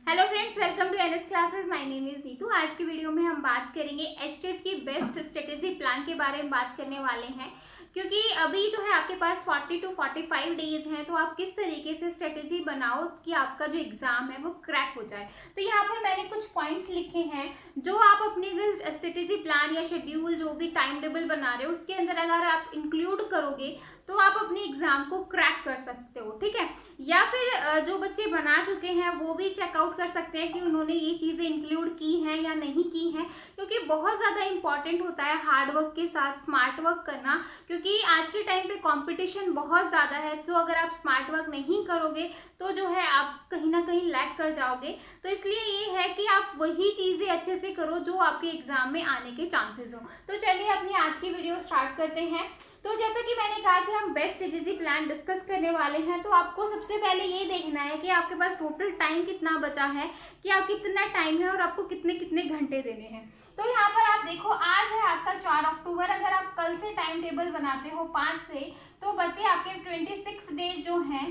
Hello friends, welcome to NS classes. My name is Neetu. आज की video में हम बात करेंगे एचटेट की बेस्ट स्ट्रेटेजी प्लान के बारे में बात करने वाले हैं, क्योंकि अभी जो है आपके पास 40 टू 45 डेज हैं, तो आप किस तरीके से स्ट्रेटेजी बनाओ कि आपका जो एग्जाम है वो क्रैक हो जाए। तो यहाँ पर मैंने कुछ पॉइंट्स लिखे हैं जो आप अपनी स्ट्रेटेजी प्लान या शेड्यूल जो भी टाइम टेबल बना रहे हो उसके अंदर अगर आप इंक्लूड करोगे तो आप अपने एग्जाम को क्रैक कर सकते हो, ठीक है। या फिर जो बच्चे बना चुके हैं वो भी चेकआउट कर सकते हैं कि उन्होंने ये चीज़ें इंक्लूड की हैं या नहीं की हैं, क्योंकि बहुत ज़्यादा इंपॉर्टेंट होता है हार्ड वर्क के साथ स्मार्ट वर्क करना, क्योंकि आज के टाइम पे कंपटीशन बहुत ज़्यादा है। तो अगर आप स्मार्ट वर्क नहीं करोगे तो जो है आप कहीं ना कहीं लैग कर जाओगे। तो इसलिए ये है कि आप वही चीज़ें अच्छे से करो जो आपके एग्जाम में आने के चांसेस हो। तो चलिए अपनी आज की वीडियो स्टार्ट करते हैं। तो जैसा कि मैंने कहा कि हम बेस्ट स्ट्रेटेजी प्लान डिस्कस करने वाले हैं, तो आपको सबसे पहले ये देखना है कि आपके पास टोटल टाइम कितना बचा है, कि आप कितना टाइम है और आपको कितने कितने घंटे देने हैं। तो यहाँ पर आप देखो, आज है आपका 4 अक्टूबर। अगर आप कल से टाइम टेबल बनाते हो 5 से, तो बचे आपके 26 डेज जो हैं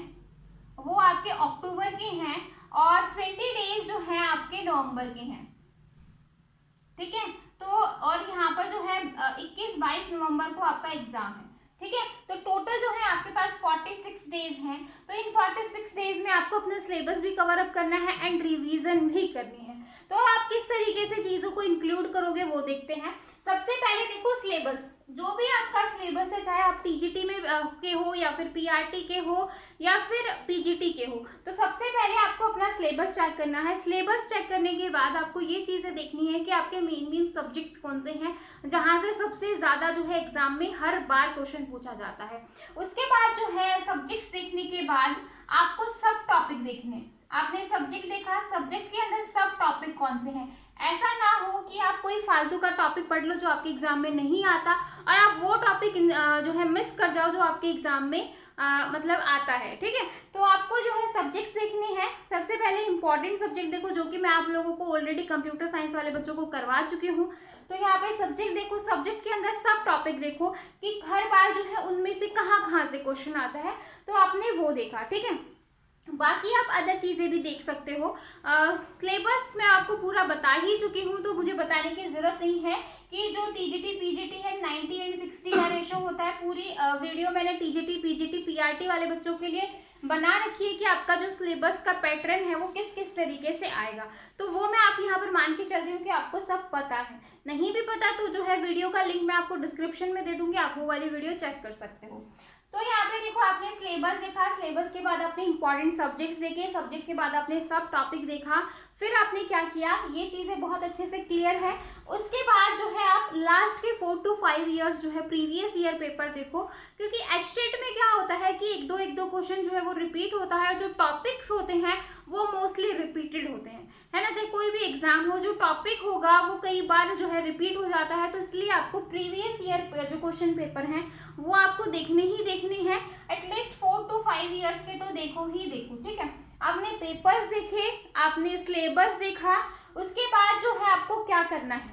वो आपके अक्टूबर के हैं और 20 डेज जो है आपके नवंबर के हैं, ठीक है। तो और यहाँ पर जो है 21-22 नवंबर को आपका एग्जाम है, ठीक है। तो टोटल जो है आपके पास 46 डेज हैं। तो इन 46 डेज में आपको अपना सिलेबस भी कवर अप करना है एंड रिवीजन भी करनी है। तो आप किस तरीके से चीजों को इंक्लूड करोगे वो देखते हैं। सबसे पहले देखो, सिलेबस जो भी आपका सिलेबस है, चाहे आप टीजीटी में के हो या फिर पीआरटी के हो या फिर पीजीटी के हो, तो सबसे पहले आपको अपना सिलेबस चेक करना है। सिलेबस चेक करने के बाद आपको ये चीजें देखनी है कि आपके मेन सब्जेक्ट्स कौन से हैं जहां से सबसे ज्यादा जो है एग्जाम में हर बार क्वेश्चन पूछा जाता है। उसके बाद जो है सब्जेक्ट्स देखने के बाद आपको सब टॉपिक देखने। आपने सब्जेक्ट देखा, सब्जेक्ट के अंदर सब टॉपिक कौन से हैं। ऐसा ना हो कि आप कोई फालतू का टॉपिक पढ़ लो जो आपके एग्जाम में नहीं आता और आप वो टॉपिक जो है मिस कर जाओ जो आपके एग्जाम में मतलब आता है, ठीक है। तो आपको जो है सब्जेक्ट्स देखने हैं। सबसे पहले इंपॉर्टेंट सब्जेक्ट देखो, जो कि मैं आप लोगों को ऑलरेडी कंप्यूटर साइंस वाले बच्चों को करवा चुकी हूँ। तो यहाँ पे सब्जेक्ट देखो, सब्जेक्ट के अंदर सब टॉपिक देखो कि हर बार जो है उनमें से कहाँ कहाँ से क्वेश्चन आता है, तो आपने वो देखा, ठीक है। बाकी आप अदर चीजें भी देख सकते हो। सिलेबस मैं आपको पूरा बता ही चुकी हूँ, तो मुझे बताने की जरूरत नहीं है कि जो टीजीटी पीजीटी है 90 एंड 60 का रेशो होता है। पूरी वीडियो मैंने टीजीटी पीजीटी पीआरटी वाले बच्चों के लिए बना रखी है कि आपका जो सिलेबस का पैटर्न है वो किस किस तरीके से आएगा। तो वो मैं आप यहाँ पर मान के चल रही हूँ कि आपको सब पता है। नहीं भी पता तो जो है वीडियो का लिंक मैं आपको डिस्क्रिप्शन में दे दूंगी, आप वो वाली वीडियो चेक कर सकते हो। तो यहाँ पे देखो, आपने सिलेबस देखा, सिलेबस के बाद आपने इंपॉर्टेंट सब्जेक्ट्स देखे, सब्जेक्ट के बाद आपने सब टॉपिक देखा, फिर आपने क्या किया, ये चीजें बहुत अच्छे से क्लियर है। उसके बाद जो है आप लास्ट के 4 to 5 ईयर्स जो है प्रीवियस ईयर पेपर देखो, क्योंकि एचटेट में क्या होता है कि एक दो क्वेश्चन जो है वो रिपीट होता है। जो टॉपिक्स होते हैं वो मोस्टली रिपीटेड होते हैं, है ना। चाहे कोई भी एग्जाम हो, जो टॉपिक होगा वो कई बार जो है रिपीट हो जाता है। तो इसलिए आपको प्रीवियस ईयर जो क्वेश्चन पेपर हैं वो आपको देखने ही देखने हैं। एटलीस्ट 4 to 5 ईयर्स के तो देखो ही देखो, ठीक है। आपने पेपर्स देखे, आपने सिलेबस देखा, उसके बाद जो है आपको क्या करना है,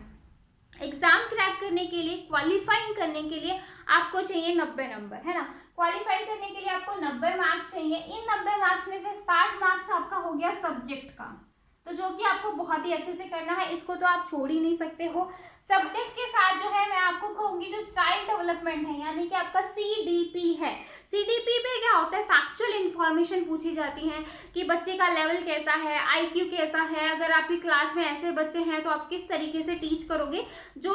एग्जाम क्रैक करने के लिए, क्वालिफाइंग करने के लिए आपको चाहिए 90 नंबर, है ना। क्वालिफाई करने के लिए आपको 90 मार्क्स चाहिए। इन 90 मार्क्स में से 60 मार्क्स आपका हो गया सब्जेक्ट का, तो जो कि आपको बहुत ही अच्छे से करना है, इसको तो आप छोड़ ही नहीं सकते हो। सब्जेक्ट के साथ जो है मैं आपको कहूंगी जो चाइल्ड डेवलपमेंट है, यानी कि आपका सीडीपी है। सीडीपी पे क्या होता है, फैक्चुअल इंफॉर्मेशन पूछी जाती है कि बच्चे का लेवल कैसा है, आईक्यू कैसा है, अगर आपकी क्लास में ऐसे बच्चे हैं तो आप किस तरीके से टीच करोगे, जो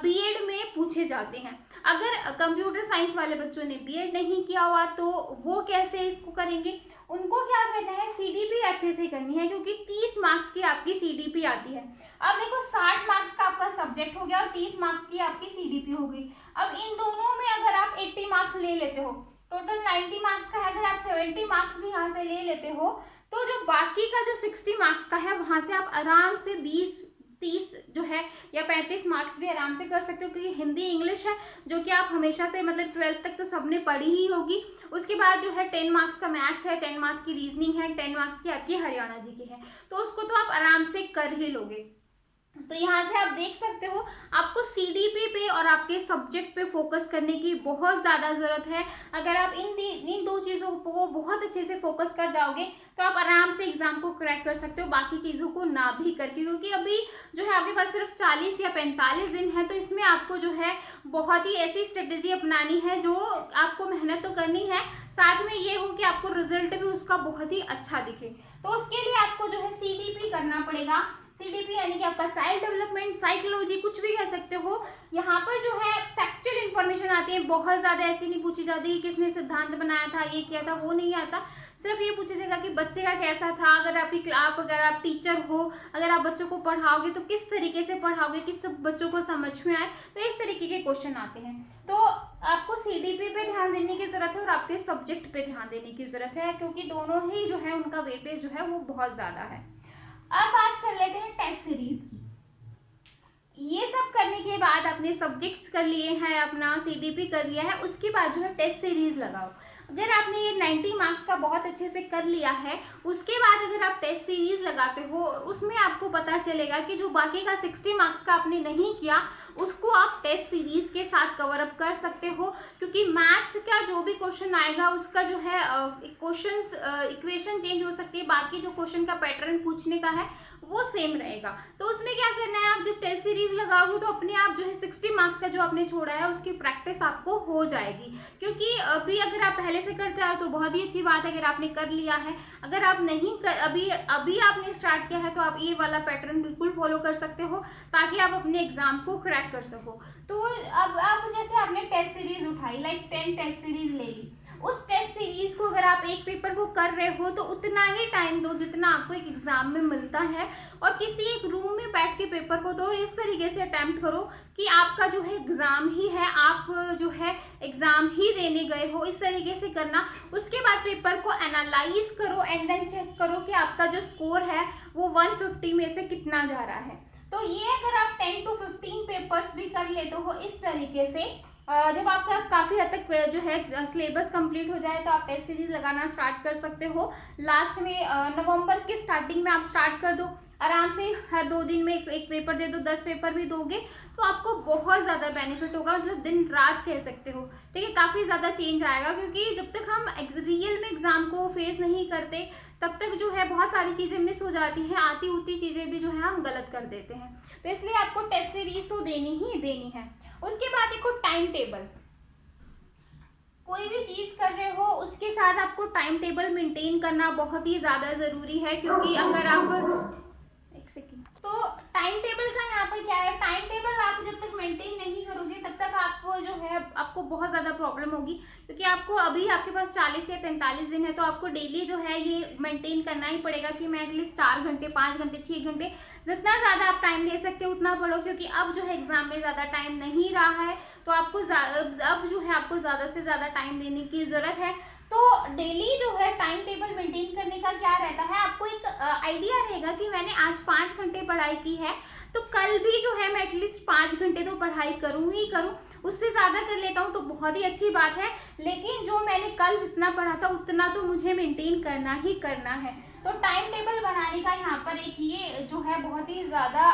बीएड में पूछे जाते हैं। अगर कंप्यूटर साइंस वाले बच्चों ने बीएड नहीं किया हुआ तो वो कैसे इसको करेंगे, उनको क्या करना है, सीडीपी अच्छे से करनी है, क्योंकि 30 मार्क्स की आपकी सीडीपी आती है। अब देखो, 60 मार्क्स का आपका सब्जेक्ट हो गया और 30 मार्क्स की आपकी सीडीपी हो गई। अब इन दोनों में अगर आप 80 मार्क्स ले लेते हो, टोटल 90 मार्क्स का है, अगर आप 70 मार्क्स भी यहाँ से ले लेते हो, तो जो बाकी का जो 60 मार्क्स का है वहां से आप आराम से 20-30 जो है या 35 मार्क्स भी आराम से कर सकते हो, क्योंकि हिंदी इंग्लिश है जो कि आप हमेशा से मतलब 12th तक तो सबने पढ़ी ही होगी। उसके बाद जो है 10 मार्क्स का मैथ्स है, 10 मार्क्स की रीजनिंग है, 10 मार्क्स की आपकी हरियाणा जी की है, तो उसको तो आप आराम से कर ही लोगे। तो यहाँ से आप देख सकते हो आपको सीडीपी पे और आपके सब्जेक्ट पे फोकस करने की बहुत ज़्यादा ज़रूरत है। अगर आप इन दो चीज़ों को बहुत अच्छे से फोकस कर जाओगे तो आप आराम से एग्जाम को क्रैक कर सकते हो, बाकी चीज़ों को ना भी करके, क्योंकि अभी जो है आपके पास सिर्फ 40 या 45 दिन है। तो इसमें आपको जो है बहुत ही ऐसी स्ट्रेटेजी अपनानी है जो आपको मेहनत तो करनी है, साथ में ये हो कि आपको रिजल्ट भी उसका बहुत ही अच्छा दिखे। तो उसके लिए आपको जो है सीडीपी करना पड़ेगा। सीडीपी यानी कि आपका चाइल्ड डेवलपमेंट, साइकोलॉजी, कुछ भी कह सकते हो। यहाँ पर जो है फैक्चुअल इंफॉर्मेशन आती है, बहुत ज़्यादा ऐसी नहीं पूछी जाती कि किसने सिद्धांत बनाया था, ये किया था, वो नहीं आता। सिर्फ ये पूछा जाएगा कि बच्चे का कैसा था, अगर अगर आप टीचर हो, अगर आप बच्चों को पढ़ाओगे तो किस तरीके से पढ़ाओगे, किस बच्चों को समझ में आए, तो इस तरीके के क्वेश्चन आते हैं। तो आपको सीडीपी पे ध्यान देने की जरूरत है और आपके सब्जेक्ट पे ध्यान देने की जरूरत है, क्योंकि दोनों ही जो है उनका वेटेज जो है वो बहुत ज्यादा है। अब बात कर लेते हैं टेस्ट सीरीज की। ये सब करने के बाद अपने सब्जेक्ट्स कर लिए हैं, अपना सीडीपी कर लिया है, उसके बाद जो है टेस्ट सीरीज लगाओ। अगर आपने ये 90 मार्क्स का बहुत अच्छे से कर लिया है, उसके बाद अगर आप टेस्ट सीरीज लगाते हो, उसमें आपको पता चलेगा कि जो बाकी का 60 मार्क्स का आपने नहीं किया उसको आप टेस्ट सीरीज के साथ कवर अप कर सकते हो, क्योंकि मैथ्स का जो भी क्वेश्चन आएगा उसका जो है क्वेश्चंस इक्वेशन चेंज हो सकती है, बाकी जो क्वेश्चन का पैटर्न पूछने का है वो सेम रहेगा। तो उसमें क्या करना है, आप जब टेस्ट सीरीज लगाओगे तो अपने आप जो है 60 मार्क्स का जो आपने छोड़ा है उसकी प्रैक्टिस आपको हो जाएगी, क्योंकि अभी अगर आप पहले से करते हो तो बहुत ही अच्छी बात है अगर आपने कर लिया है। अगर आप नहीं कर, अभी आपने स्टार्ट किया है तो आप ये वाला पैटर्न बिल्कुल फॉलो कर सकते हो ताकि आप अपने एग्जाम को क्रैक कर सको। तो अब जैसे आपने टेस्ट सीरीज उठाई, लाइक 10 टेस्ट सीरीज ले ली, उस टेस्ट सीरीज को अगर आप एक पेपर को कर रहे हो तो उतना ही टाइम दो जितना आपको एक एग्जाम में मिलता है, और किसी एक रूम में बैठ के पेपर को दो और इस तरीके से अटेम्प्ट करो कि आपका जो है एग्जाम ही है, आप जो है एग्जाम ही देने गए हो, इस तरीके से करना। उसके बाद पेपर को एनालाइज करो एंड देन चेक करो कि आपका जो स्कोर है वो 150 में से कितना जा रहा है। तो ये अगर आप 10 to 15 पेपर्स भी कर लेते हो इस तरीके से, जब आपका काफ़ी हद तक जो है सिलेबस कंप्लीट हो जाए तो आप टेस्ट सीरीज लगाना स्टार्ट कर सकते हो। लास्ट में नवंबर के स्टार्टिंग में आप स्टार्ट कर दो, आराम से हर 2 दिन में एक पेपर दे दो, 10 पेपर भी दोगे तो आपको बहुत ज़्यादा बेनिफिट होगा, मतलब दिन रात कह सकते हो। ठीक है, काफ़ी ज़्यादा चेंज आएगा, क्योंकि जब तक हम रियल में एग्जाम को फेस नहीं करते तब तक जो है बहुत सारी चीज़ें मिस हो जाती हैं, आती उती चीज़ें भी जो है हम गलत कर देते हैं। तो इसलिए आपको टेस्ट सीरीज तो देनी ही देनी है। उसके बाद देखो टाइम टेबल, कोई भी चीज कर रहे हो उसके साथ आपको टाइम टेबल मेंटेन करना बहुत ही ज्यादा जरूरी है, क्योंकि अगर आप एक सेकेंड, तो टाइम टेबल का यहाँ पर क्या है, टाइम टेबल आप जब तक मेंटेन नहीं करोगे तब तक आपको जो है आपको बहुत ज्यादा प्रॉब्लम होगी, क्योंकि आपको अभी आपके पास 40 या 45 दिन है तो आपको डेली जो है ये मेंटेन करना ही पड़ेगा कि मैं एटलीस्ट 4 घंटे 5 घंटे 6 घंटे जितना ज़्यादा आप टाइम दे सकते हो उतना पढ़ो, क्योंकि अब जो है एग्जाम में ज़्यादा टाइम नहीं रहा है तो आपको अब जो है आपको ज़्यादा से ज़्यादा टाइम देने की ज़रूरत है। तो डेली जो है टाइम टेबल मेंटेन करने का क्या रहता है, आपको एक आइडिया रहेगा कि मैंने आज 5 घंटे पढ़ाई की है तो कल भी जो है मैं एटलीस्ट 5 घंटे तो पढ़ाई करूँ ही करूँ, उससे ज़्यादा कर लेता हूँ तो बहुत ही अच्छी बात है, लेकिन जो मैंने कल जितना पढ़ा था उतना तो मुझे मेंटेन करना ही करना है। तो टाइम टेबल बनाने का यहाँ पर एक ये जो है बहुत ही ज़्यादा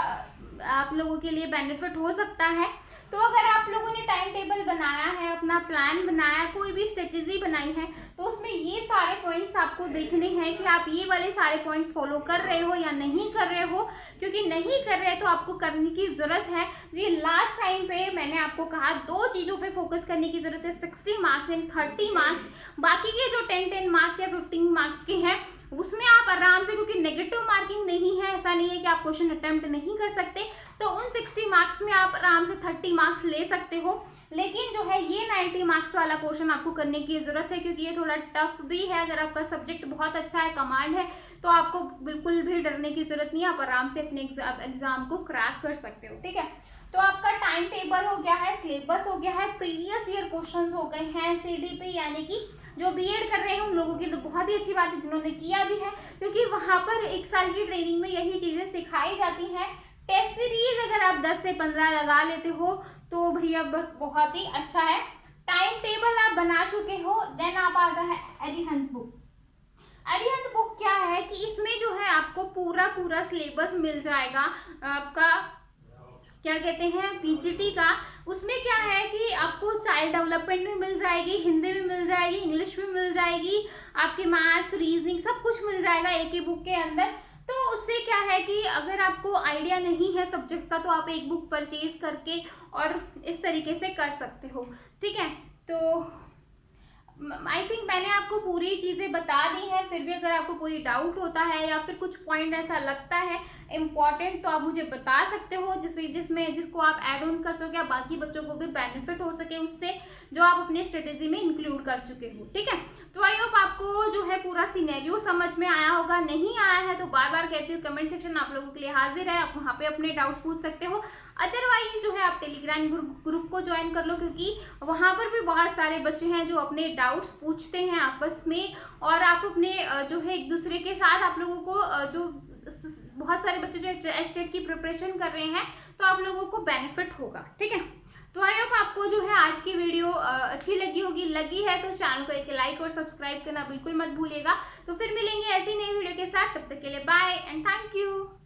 आप लोगों के लिए बेनिफिट हो सकता है। तो अगर आप लोगों ने टाइम टेबल बनाया है, अपना प्लान बनाया, कोई भी स्ट्रेटेजी बनाई है, तो उसमें ये सारे पॉइंट्स आपको देखने हैं कि आप ये वाले सारे पॉइंट्स फॉलो कर रहे हो या नहीं कर रहे हो, क्योंकि नहीं कर रहे तो आपको करने की ज़रूरत है। ये लास्ट टाइम पे मैंने आपको कहा 2 चीज़ों पे फोकस करने की ज़रूरत है, 60 मार्क्स एंड 30 मार्क्स। बाकी के जो 10 मार्क्स या 15 मार्क्स के हैं उसमें आप आराम से, क्योंकि नेगेटिव मार्किंग नहीं है, ऐसा नहीं है कि आप क्वेश्चन अटेम्प्ट नहीं कर सकते, तो उन 60 मार्क्स में आप आराम से 30 मार्क्स ले सकते हो। लेकिन जो है ये 90 मार्क्स वाला क्वेश्चन आपको करने की ज़रूरत है, क्योंकि ये थोड़ा टफ भी है। अगर आपका सब्जेक्ट बहुत अच्छा है, कमांड है, तो आपको बिल्कुल भी डरने की ज़रूरत नहीं है, आप आराम से अपने एग्जाम को क्रैक कर सकते हो। ठीक है, तो आपका टाइम टेबल हो गया है, सिलेबस हो गया है, प्रीवियस ईयर क्वेश्चन हो गए हैं, सीडीपी यानी कि जो बीएड कर रहे हैं उन लोगों की तो बहुत ही अच्छी बात है जिन्होंने किया भी है, क्योंकि वहाँ पर 1 साल की ट्रेनिंग में यही चीज़ें सिखाई जाती हैं। टेस्ट सीरीज अगर आप 10 से 15 लगा लेते हो तो भैया बहुत ही अच्छा है। टाइम टेबल आप बना चुके हो, देन आप आता है अरिहंत बुक। अरिहंत बुक क्या है कि इसमें जो है आपको पूरा सिलेबस मिल जाएगा आपका, क्या कहते हैं, पीजीटी का। उसमें क्या है कि आपको चाइल्ड डेवलपमेंट भी मिल जाएगी, हिंदी भी मिल जाएगी, इंग्लिश भी मिल जाएगी, आपके मैथ्स, रीजनिंग सब कुछ मिल जाएगा एक ही बुक के अंदर। तो उससे क्या है कि अगर आपको आइडिया नहीं है सब्जेक्ट का तो आप एक बुक परचेज करके और इस तरीके से कर सकते हो, ठीक है। तो आई थिंक मैंने आपको पूरी चीज़ें बता दी हैं। फिर भी अगर आपको कोई डाउट होता है या फिर कुछ पॉइंट ऐसा लगता है इम्पॉर्टेंट तो आप मुझे बता सकते हो, जिसको आप ऐड ऑन कर सके, बाकी बच्चों को भी बेनिफिट हो सके उससे, जो आप अपनी स्ट्रेटेजी में इंक्लूड कर चुके हो, ठीक है। तो आई होप आपको जो है पूरा सिनेरियो समझ में आया होगा। नहीं आया है तो बार बार कहती हूँ, कमेंट सेक्शन आप लोगों के लिए हाजिर है, आप वहाँ पे अपने डाउट्स पूछ सकते हो। अदरवाइज जो है आप टेलीग्राम ग्रुप को ज्वाइन कर लो, क्योंकि वहाँ पर भी बहुत सारे बच्चे हैं जो अपने डाउट्स पूछते हैं आपस में, और आप अपने जो है एक दूसरे के साथ आप लोगों को जो बहुत सारे बच्चे जो एस्टेट की प्रिपरेशन कर रहे हैं तो आप लोगों को बेनिफिट होगा, ठीक है। तो आई होप आपको जो है आज की वीडियो अच्छी लगी होगी। लगी है तो चैनल को एक लाइक और सब्सक्राइब करना बिल्कुल मत भूलिएगा। तो फिर मिलेंगे ऐसी नई वीडियो के साथ, तब तक के लिए बाय एंड थैंक यू।